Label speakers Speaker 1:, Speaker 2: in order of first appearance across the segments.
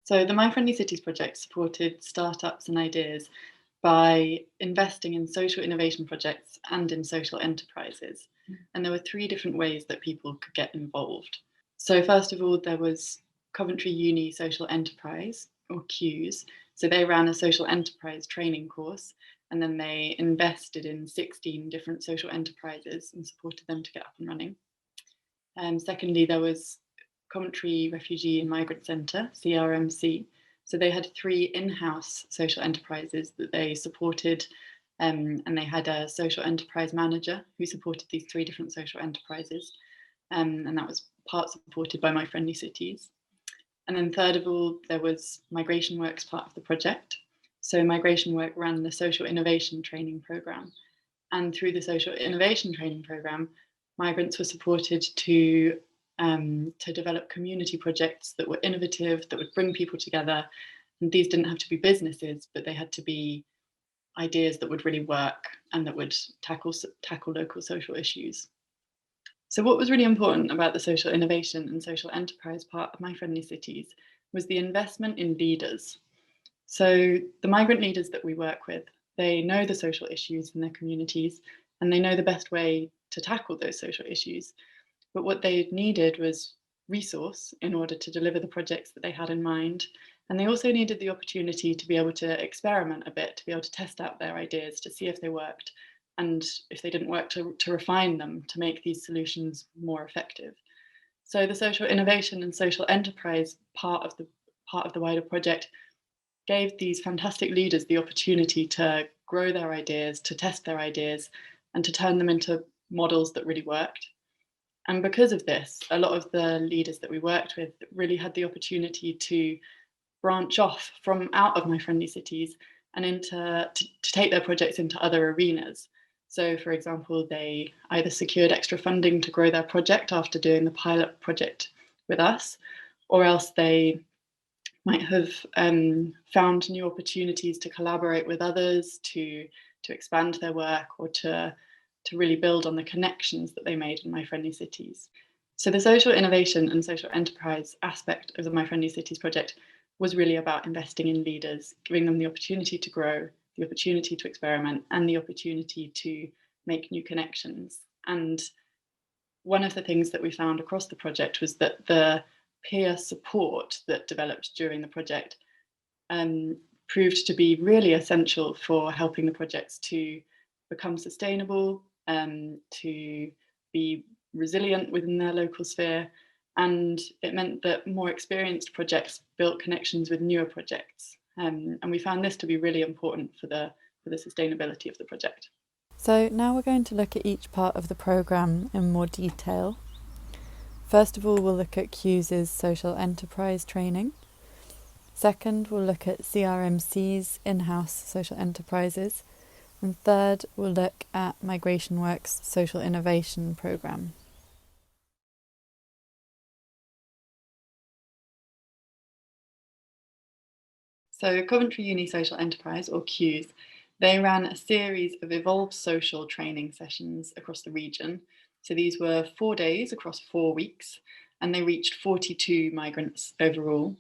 Speaker 1: So the MiFriendly Cities project supported startups and ideas by investing in social innovation projects and in social enterprises. And there were three different ways that people could get involved. So first of all, there was Coventry Uni Social Enterprise, or CUES. So they ran a social enterprise training course, and then they invested in 16 different social enterprises and supported them to get up and running. Secondly, there was Coventry Refugee and Migrant Centre, CRMC. So they had three in-house social enterprises that they supported, and they had a social enterprise manager who supported these three different social enterprises, and that was part supported by MiFriendly Cities. And then third of all, there was Migration Works part of the project. So Migration Work ran the social innovation training programme, and through the social innovation training programme, migrants were supported to develop community projects that were innovative, that would bring people together. And these didn't have to be businesses, but they had to be ideas that would really work and that would tackle local social issues. So what was really important about the social innovation and social enterprise part of MiFriendly Cities was the investment in leaders. So the migrant leaders that we work with, they know the social issues in their communities and they know the best way to tackle those social issues. But what they needed was resource in order to deliver the projects that they had in mind. And they also needed the opportunity to be able to experiment a bit, to be able to test out their ideas, to see if they worked, and if they didn't work, to refine them, to make these solutions more effective. So the social innovation and social enterprise part of the wider project gave these fantastic leaders the opportunity to grow their ideas, to test their ideas, and to turn them into models that really worked. And because of this, a lot of the leaders that we worked with really had the opportunity to branch off from out of MiFriendly Cities and to take their projects into other arenas. So, for example, they either secured extra funding to grow their project after doing the pilot project with us, or else they might have found new opportunities to collaborate with others, to expand their work, or to really build on the connections that they made in MiFriendly Cities. So the social innovation and social enterprise aspect of the MiFriendly Cities project was really about investing in leaders, giving them the opportunity to grow, the opportunity to experiment, and the opportunity to make new connections. And one of the things that we found across the project was that the peer support that developed during the project proved to be really essential for helping the projects to become sustainable, to be resilient within their local sphere. And it meant that more experienced projects built connections with newer projects. And we found this to be really important for the sustainability of the project.
Speaker 2: So now we're going to look at each part of the programme in more detail. First of all, we'll look at CUES' social enterprise training. Second, we'll look at CRMC's in-house social enterprises. And third, we'll look at Migration Works' social innovation programme.
Speaker 1: So Coventry Uni Social Enterprise, or CUES, they ran a series of Evolve Social training sessions across the region. So these were 4 days across 4 weeks, and they reached 42 migrants overall.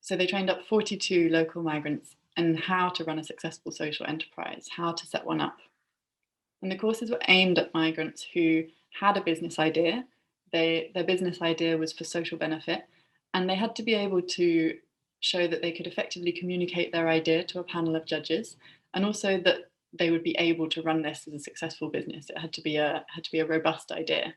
Speaker 1: So they trained up 42 local migrants in how to run a successful social enterprise, how to set one up. And the courses were aimed at migrants who had a business idea. Their business idea was for social benefit, and they had to be able to show that they could effectively communicate their idea to a panel of judges, and also that they would be able to run this as a successful business. It had to be a robust idea.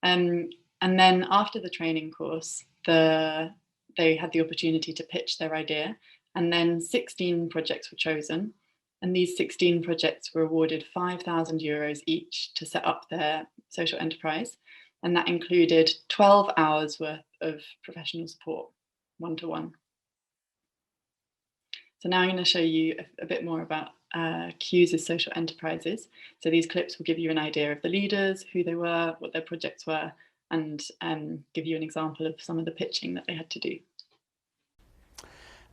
Speaker 1: And then after the training course, they had the opportunity to pitch their idea, and then 16 projects were chosen. And these 16 projects were awarded €5,000 each to set up their social enterprise. And that included 12 hours worth of professional support, one-to-one. So now I'm going to show you a bit more about CUES' social enterprises. So these clips will give you an idea of the leaders, who they were, what their projects were, and give you an example of some of the pitching that they had to do.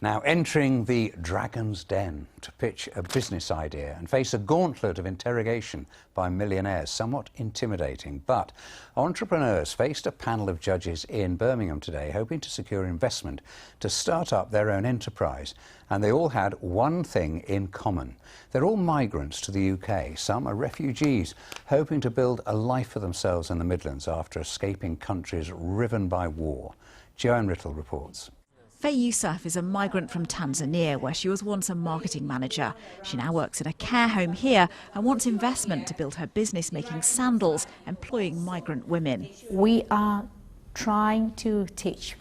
Speaker 3: Now entering the Dragon's Den to pitch a business idea and face a gauntlet of interrogation by millionaires, somewhat intimidating. But entrepreneurs faced a panel of judges in Birmingham today hoping to secure investment to start up their own enterprise. And they all had one thing in common. They're all migrants to the UK. Some are refugees hoping to build a life for themselves in the Midlands after escaping countries riven by war. Joanne Riddle reports.
Speaker 4: Faye Yousaf is a migrant from Tanzania, where she was once a marketing manager. She now works in a care home here and wants investment to build her business making sandals, employing migrant women.
Speaker 5: We are trying to teach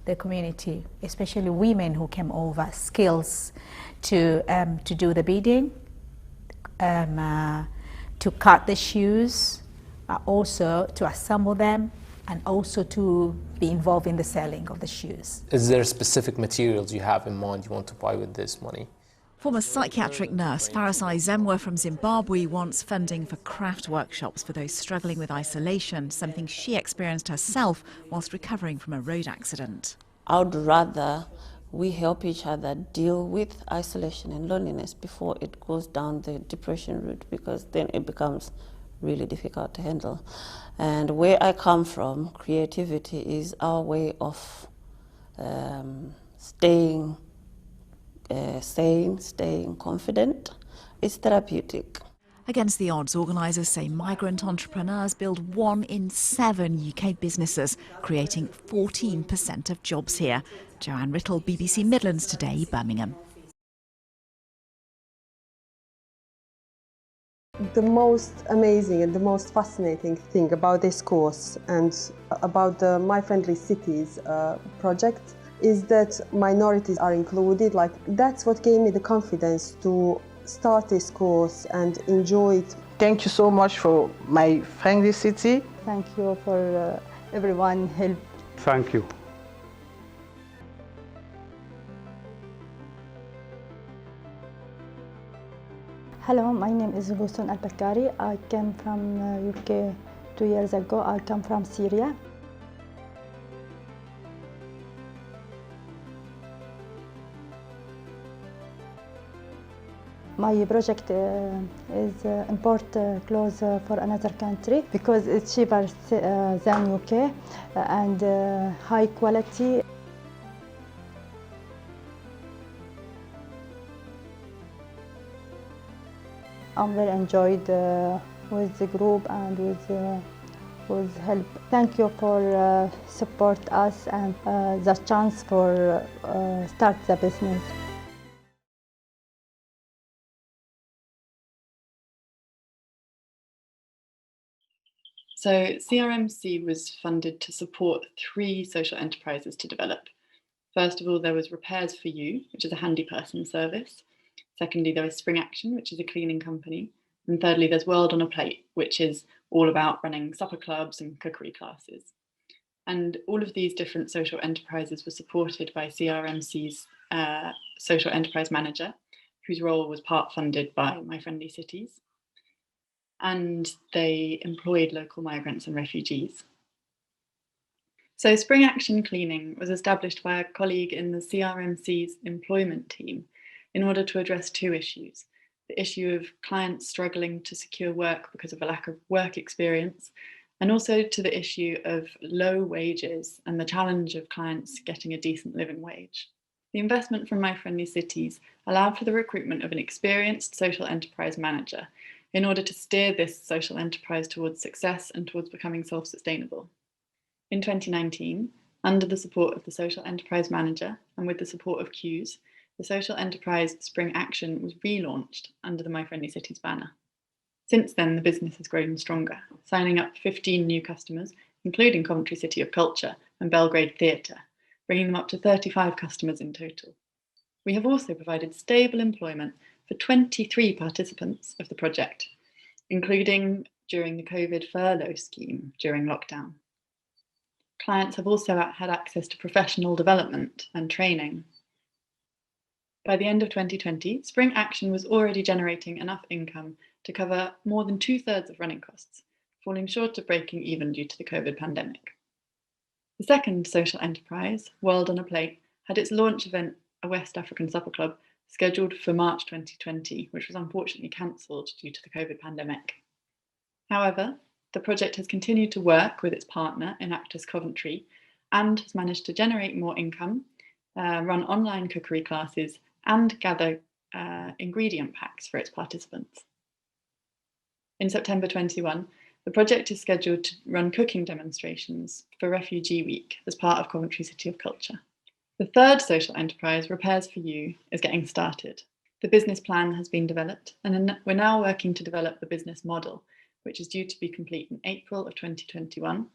Speaker 5: the community, especially women who came over, skills to do the beading, to cut the shoes, also to assemble them, and also to be involved in the selling of the shoes.
Speaker 6: Is there specific materials you have in mind you want to buy with this money?
Speaker 4: Former psychiatric nurse Farasai Zemwa from Zimbabwe wants funding for craft workshops for those struggling with isolation, something she experienced herself whilst recovering from a road accident.
Speaker 7: I would rather we help each other deal with isolation and loneliness before it goes down the depression route, because then it becomes really difficult to handle. And where I come from, creativity is our way of staying sane, staying confident. It's therapeutic.
Speaker 4: Against the odds, organisers say migrant entrepreneurs build 1 in 7 UK businesses, creating 14% of jobs here. Joanne Riddle, BBC Midlands Today, Birmingham.
Speaker 8: The most amazing and the most fascinating thing about this course and about the MiFriendly Cities project is that minorities are included. Like, that's what gave me the confidence to start this course and enjoy it.
Speaker 9: Thank you so much for MiFriendly City.
Speaker 10: Thank you for everyone help.
Speaker 11: Thank you.
Speaker 10: Hello, my name is Gulson Al-Bakari. I came from UK 2 years ago. I come from Syria. My project is import clothes for another country because it's cheaper than UK and high quality. I'm very enjoyed with the group and with help. Thank you for support us and the chance for start the business.
Speaker 1: So CRMC was funded to support 3 social enterprises to develop. First of all, there was Repairs for You, which is a handy person service. Secondly, there was Spring Action, which is a cleaning company. And thirdly, there's World on a Plate, which is all about running supper clubs and cookery classes. And all of these different social enterprises were supported by CRMC's social enterprise manager, whose role was part funded by MiFriendly Cities. And they employed local migrants and refugees. So Spring Action Cleaning was established by a colleague in the CRMC's employment team in order to address 2 issues: the issue of clients struggling to secure work because of a lack of work experience, and also to the issue of low wages and the challenge of clients getting a decent living wage. The investment from MiFriendly Cities allowed for the recruitment of an experienced social enterprise manager in order to steer this social enterprise towards success and towards becoming self-sustainable. In 2019, under the support of the social enterprise manager and with the support of CUES, the social enterprise Spring Action was relaunched under the MiFriendly Cities banner. Since then, the business has grown stronger, signing up 15 new customers, including Coventry City of Culture and Belgrade Theatre, bringing them up to 35 customers in total. We have also provided stable employment for 23 participants of the project, including during the COVID furlough scheme during lockdown. Clients have also had access to professional development and training. By the end of 2020, Spring Action was already generating enough income to cover more than 2/3 of running costs, falling short of breaking even due to the COVID pandemic. The second social enterprise, World on a Plate, had its launch event a West African supper club scheduled for March 2020, which was unfortunately cancelled due to the COVID pandemic. However, the project has continued to work with its partner, Enactus Coventry, and has managed to generate more income, run online cookery classes, and gather ingredient packs for its participants. In September 21, the project is scheduled to run cooking demonstrations for Refugee Week as part of Coventry City of Culture. The third social enterprise, Repairs for You, is getting started. The business plan has been developed, and we're now working to develop the business model, which is due to be complete in April of 2021.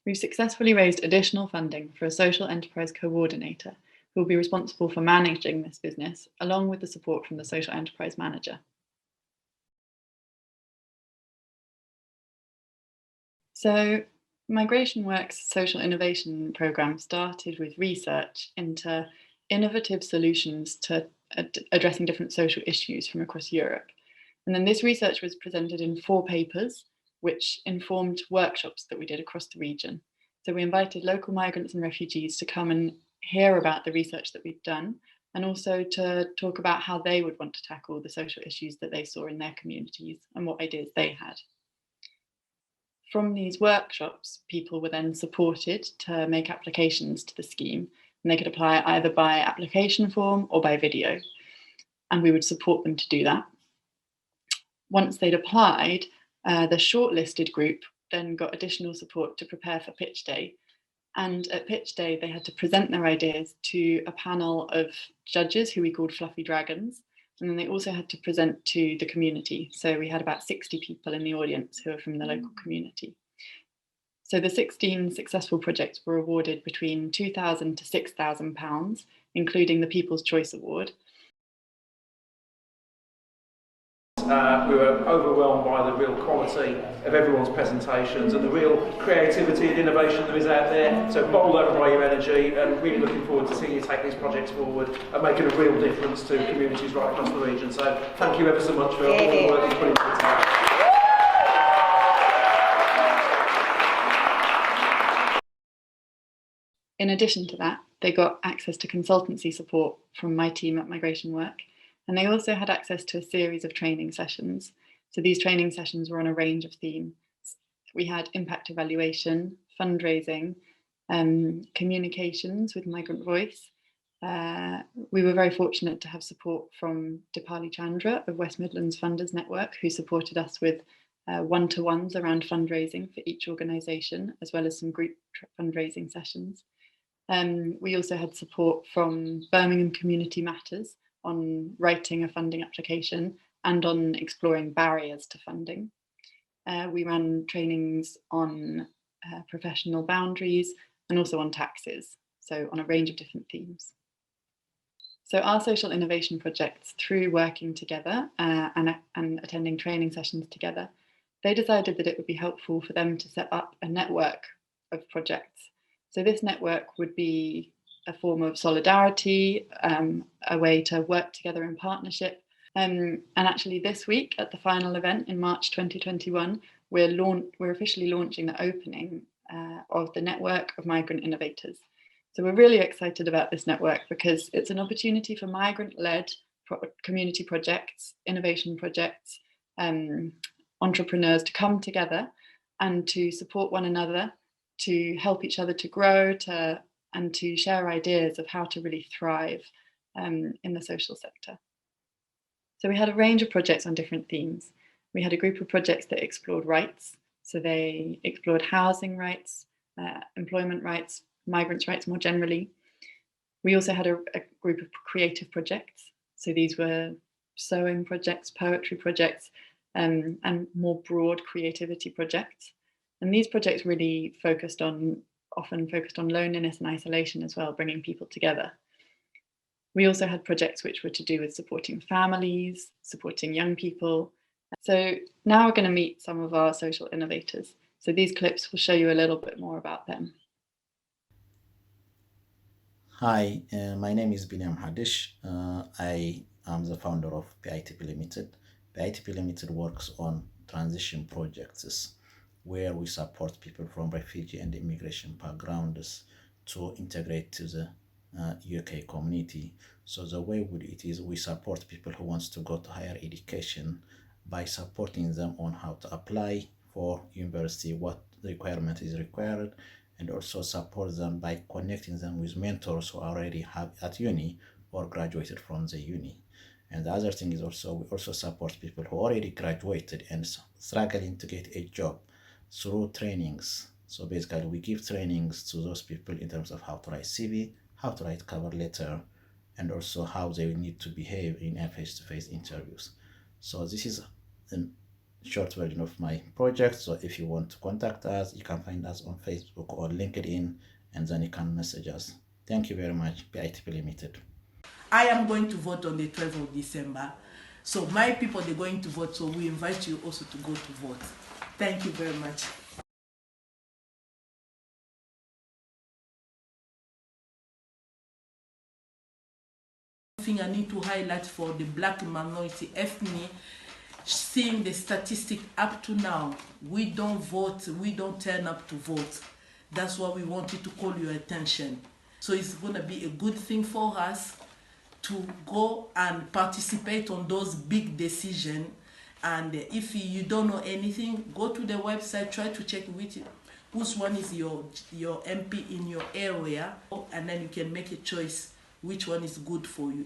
Speaker 1: We've successfully raised additional funding for a social enterprise coordinator who will be responsible for managing this business, along with the support from the social enterprise manager. So, Migration Works social innovation programme started with research into innovative solutions to addressing different social issues from across Europe. And then this research was presented in 4 papers, which informed workshops that we did across the region. So we invited local migrants and refugees to come and hear about the research that we'd done, and also to talk about how they would want to tackle the social issues that they saw in their communities and what ideas they had. From these workshops, people were then supported to make applications to the scheme, and they could apply either by application form or by video, and we would support them to do that. Once they'd applied, the shortlisted group then got additional support to prepare for pitch day. And at pitch day, they had to present their ideas to a panel of judges who we called Fluffy Dragons. And then they also had to present to the community. So we had about 60 people in the audience who are from the local community. So the 16 successful projects were awarded between £2,000 to £6,000, including the People's Choice Award.
Speaker 11: We were overwhelmed by the real quality of everyone's presentations and the real creativity and innovation that is out there. So bottled over by your energy, and really looking forward to seeing you take these projects forward and making a real difference to communities right across the region. So thank you ever so much for all the work you've put into it today.
Speaker 1: In addition to that, they got access to consultancy support from my team at Migration Work. And they also had access to a series of training sessions. So these training sessions were on a range of themes. We had impact evaluation, fundraising, communications with migrant voice. We were very fortunate to have support from Dipali Chandra of West Midlands Funders Network, who supported us with one-to-ones around fundraising for each organisation, as well as some group fundraising sessions. We also had support from Birmingham Community Matters on writing a funding application and on exploring barriers to funding. We ran trainings on professional boundaries and also on taxes, so on a range of different themes. So our social innovation projects, through working together and attending training sessions together, they decided that it would be helpful for them to set up a network of projects. So this network would be a form of solidarity, a way to work together in partnership. And actually this week at the final event in March 2021, we're officially launching the opening of the network of migrant innovators. So we're really excited about this network because it's an opportunity for migrant-led community projects, innovation projects, entrepreneurs to come together and to support one another, to help each other to grow, and to share ideas of how to really thrive in the social sector. So we had a range of projects on different themes. We had a group of projects that explored rights. So they explored housing rights, employment rights, migrants' rights more generally. We also had a group of creative projects. So these were sewing projects, poetry projects, and more broad creativity projects. And these projects really often focused on loneliness and isolation as well, bringing people together. We also had projects which were to do with supporting families, supporting young people. So now we're going to meet some of our social innovators. So these clips will show you a little bit more about them.
Speaker 12: Hi, my name is Binyam Hadish. I am the founder of PITP Limited. PITP Limited works on transition projects where we support people from refugee and immigration backgrounds to integrate to the UK community. So the way it is, we support people who wants to go to higher education by supporting them on how to apply for university, what requirement is required, and also support them by connecting them with mentors who already have at uni or graduated from the uni. And the other thing is also, we also support people who already graduated and struggling to get a job through trainings. So basically we give trainings to those people in terms of how to write CV, how to write cover letter, and also how they will need to behave in face-to-face interviews. So this is a short version of my project. So if you want to contact us, you can find us on Facebook or LinkedIn, and then you can message us. Thank you very much. BITP Limited.
Speaker 13: I am going to vote on the 12th of December. So my people, they're going to vote. So we invite you also to go to vote. Thank you very much. Thing I need to highlight for the black minority ethnic, seeing the statistic up to now, we don't vote, we don't turn up to vote. That's why we wanted to call your attention. So it's going to be a good thing for us to go and participate on those big decisions. And if you don't know anything, go to the website, try to check which one is your MP in your area, and then you can make a choice which one is good for you.